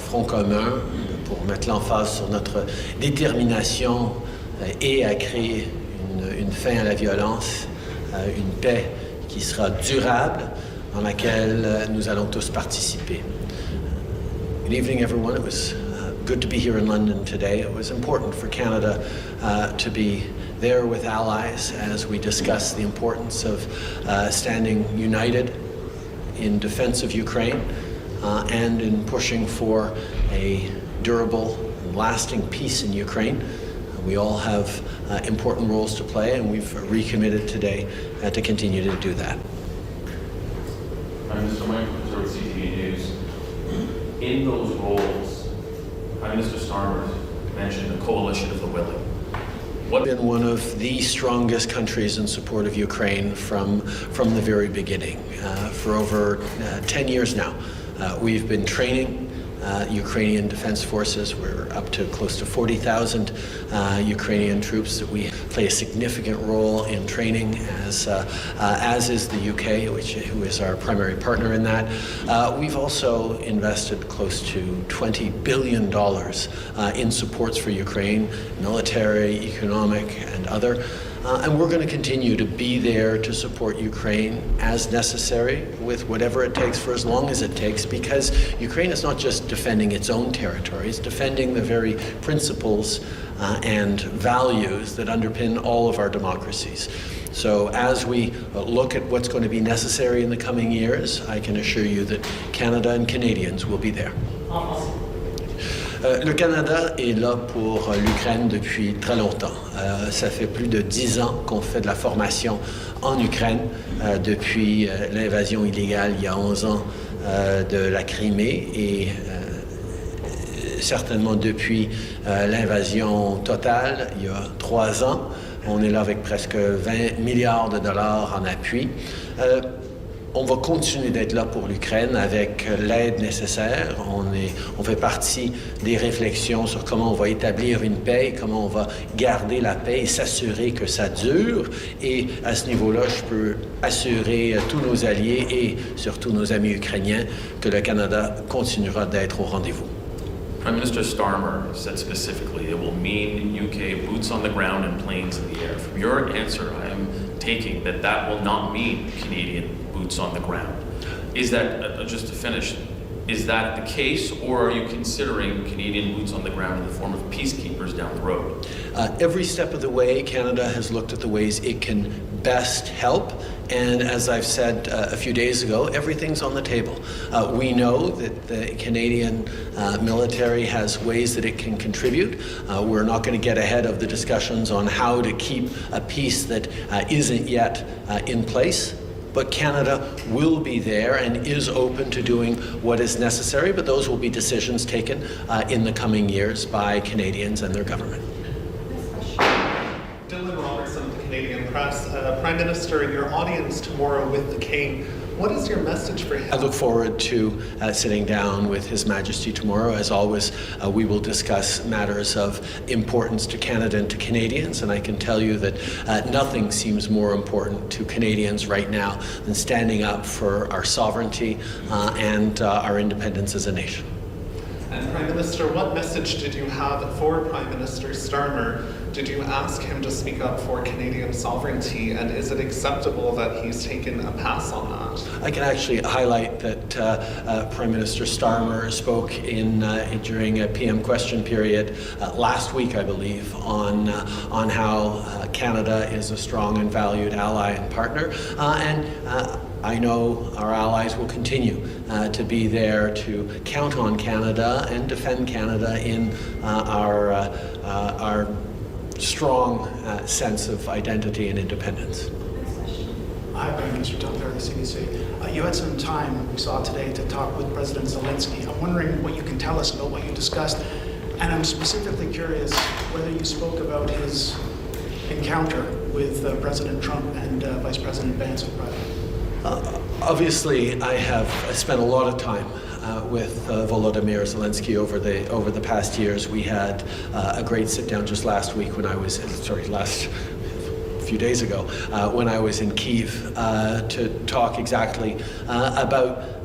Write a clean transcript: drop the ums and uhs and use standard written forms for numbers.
front commun pour mettre l'emphase sur notre détermination et à créer une fin à la violence, une paix qui sera durable, dans laquelle nous allons tous participer. Good evening, everyone. It was good to be here in London today. It was important for Canada to be there with allies as we discuss the importance of standing united in defense of Ukraine and in pushing for a durable and lasting peace in Ukraine. We all have important roles to play, and we've recommitted today to continue to do that. Mr. Michael, CTV News. In those roles, Prime Minister Starmer mentioned the coalition of the willing. We've been one of the strongest countries in support of Ukraine from the very beginning. For over 10 years now, we've been training Ukrainian defense forces. We're up to close to 40,000 Ukrainian troops that we play a significant role in training, as is the UK, who is our primary partner in that. We've also invested close to $20 billion in supports for Ukraine, military, economic, and other. And we're going to continue to be there to support Ukraine as necessary with whatever it takes for as long as it takes, because Ukraine is not just defending its own territory, it's defending the very principles and values that underpin all of our democracies. So as we look at what's going to be necessary in the coming years, I can assure you that Canada and Canadians will be there. Le Canada est là pour l'Ukraine depuis très longtemps. Ça fait plus de 10 ans qu'on fait de la formation en Ukraine, depuis l'invasion illégale il y a 11 ans de la Crimée et certainement depuis l'invasion totale il y a 3 ans. On est là avec presque 20 milliards de dollars en appui. On va continuer d'être là pour l'Ukraine avec l'aide nécessaire. On fait partie des réflexions sur comment on va établir une paix, comment on va garder la paix et s'assurer que ça dure. Et à ce niveau-là, je peux assurer tous nos alliés et surtout nos amis ukrainiens que le Canada continuera d'être au rendez-vous. Prime Minister Starmer said specifically it will mean UK boots on the ground and planes in the air. From your answer, I am taking that will not mean Canadian boots on the ground. Is that, just to finish, is that the case, or are you considering Canadian boots on the ground in the form of peacekeepers down the road? Every step of the way, Canada has looked at the ways it can best help. And as I've said a few days ago, everything's on the table. We know that the Canadian military has ways that it can contribute. We're not going to get ahead of the discussions on how to keep a peace that isn't yet in place. But Canada will be there and is open to doing what is necessary, but those will be decisions taken in the coming years by Canadians and their government. Canadian Press. Prime Minister, your audience tomorrow with the King, what is your message for him? I look forward to sitting down with His Majesty tomorrow. As always, we will discuss matters of importance to Canada and to Canadians, and I can tell you that nothing seems more important to Canadians right now than standing up for our sovereignty and our independence as a nation. And Prime Minister, what message did you have for Prime Minister Starmer? Did you ask him to speak up for Canadian sovereignty, and is it acceptable that he's taken a pass on that? I can actually highlight that Prime Minister Starmer spoke during a PM question period last week, I believe, on how Canada is a strong and valued ally and partner, and I know our allies will continue to be there to count on Canada and defend Canada in our strong sense of identity and independence. Hi, Prime Minister Tom Fair, the CBC. You had some time, we saw today, to talk with President Zelensky. I'm wondering what you can tell us about what you discussed, and I'm specifically curious whether you spoke about his encounter with President Trump and Vice President Vance in private. Obviously, I have spent a lot of time with Volodymyr Zelensky over the past years. We had a great sit down just last week when I was, a few days ago, when I was in Kyiv to talk exactly about